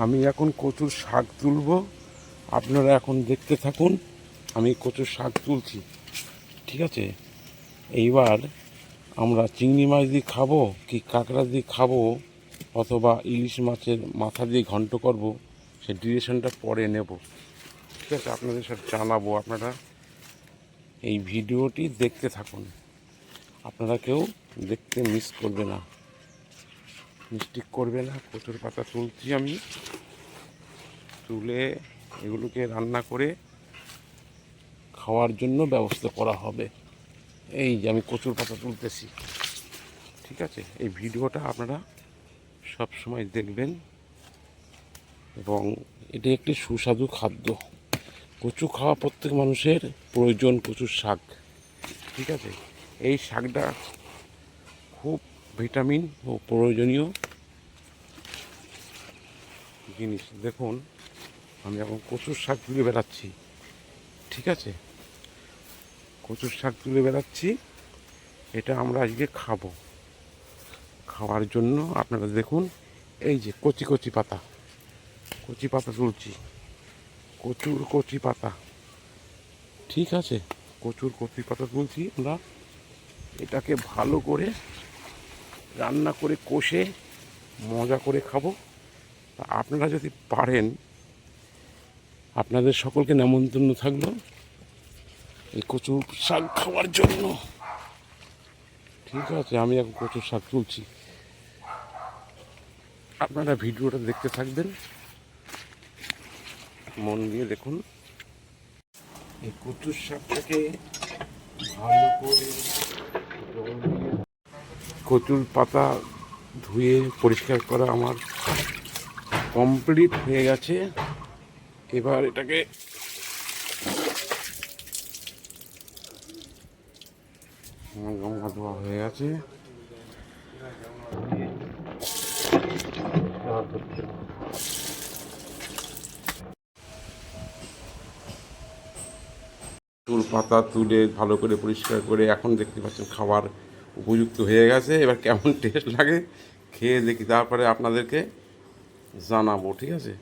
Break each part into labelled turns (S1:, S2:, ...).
S1: আমি এখন কচুর শাক তুলব, আপনারা এখন দেখতে থাকুন। আমি কচুর শাক তুলছি, ঠিক আছে। এইবার আমরা চিংড়ি মাছ দিয়ে খাবো কি কাঁকড়া দিয়ে খাবো অথবা ইলিশ মাছের মাথা দিয়ে ঘন্ট করব, সেই ডিরেকশনটা পরে নেব, ঠিক আছে। আপনাদের সব জানাবো, আপনারা এই ভিডিওটি দেখতে থাকুন। আপনারা কেউ দেখতে মিস করবে না, মিস্টেক করবে না। কচুর পাতা তুলছি আমি, তুলে এগুলোকে রান্না করে খাওয়ার জন্য ব্যবস্থা করা হবে। এই যে আমি কচুর পাতা তুলতেছি, ঠিক আছে। এই ভিডিওটা আপনারা সব সময় দেখবেন এবং এটি একটি সুস্বাদু খাদ্য। কচু খাওয়া প্রত্যেক মানুষের প্রয়োজন। কচুর শাক, ঠিক আছে। এই শাকটা খুব ভিটামিন ও প্রয়োজনীয় জিনিস। দেখুন আমি এখন কচুর শাক তুলে বেড়াচ্ছি, ঠিক আছে। কচুর শাক তুলে বেড়াচ্ছি, এটা আমরা আজকে খাবো। খাওয়ার জন্য আপনারা দেখুন, এই যে কচি কচি পাতা, কচি পাতা তুলছি, কচুর কচি পাতা, ঠিক আছে। কচুর কচি পাতা তুলছি আমরা। এটাকে ভালো করে রান্না করে কষে মজা করে খাবো। আপনারা যদি পারেন, আপনাদের সকলকে নেমন্তন্ন থাকলো এই কচুর শাক খাওয়ার জন্য, ঠিক আছে। আমি এখন কচুর শাক তুলছি, আপনারা ভিডিওটা দেখতে থাকবেন, মন দিয়ে দেখুন। এই কচুর শাকটাকে ভালো করে জল দিয়ে, কচুর পাতা ধুয়ে পরিষ্কার করা আমার কমপ্লিট হয়ে গেছে। এবার এটাকে ধোয়া হয়ে গেছে। চুল পাতা তুলে ভালো করে পরিষ্কার করে এখন দেখতে পাচ্ছেন খাবার উপযুক্ত হয়ে গেছে। এবার কেমন টেস্ট লাগে খেয়ে দেখি, তারপরে আপনাদেরকে জানাবো, ঠিক আছে।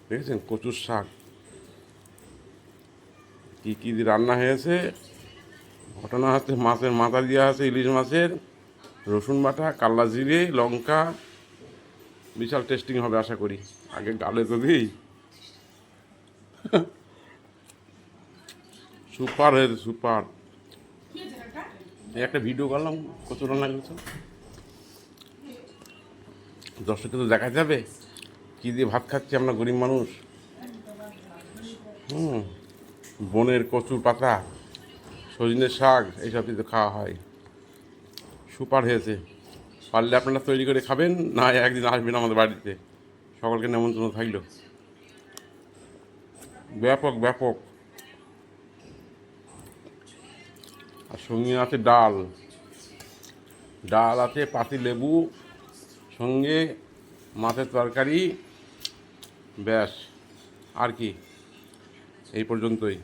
S1: দেখেছেন কচুর শাক কী কী দিয়ে রান্না হয়েছে। ঘটনা হচ্ছে মাছের মাথা দেওয়া আছে, ইলিশ মাছের, রসুন বাটা, কাল্লা জিরে, লঙ্কা, বিশাল টেস্টিং হবে আশা করি। আগে গালে তো দিই। সুপার হয়েছে, সুপার। একটা ভিডিও করলাম কত রান্না করেছো, দর্শককে তো দেখা যাবে কী দিয়ে ভাত খাচ্ছি আমরা গরিব মানুষ। বনের কচুর পাতা, সজনের শাক, এইসব কিছু খাওয়া হয়। সুপার হয়েছে। পারলে আপনারা তৈরি করে খাবেন, না একদিন আসবেন আমাদের বাড়িতে। সকলকে নেমন্তন্ন থাকলো। ব্যাপক ব্যাপক। আর সঙ্গে আছে ডাল, ডাল আছে, পাতি লেবু, সঙ্গে মাছের তরকারি, ব্যাস। আর কি, এই পর্যন্তই।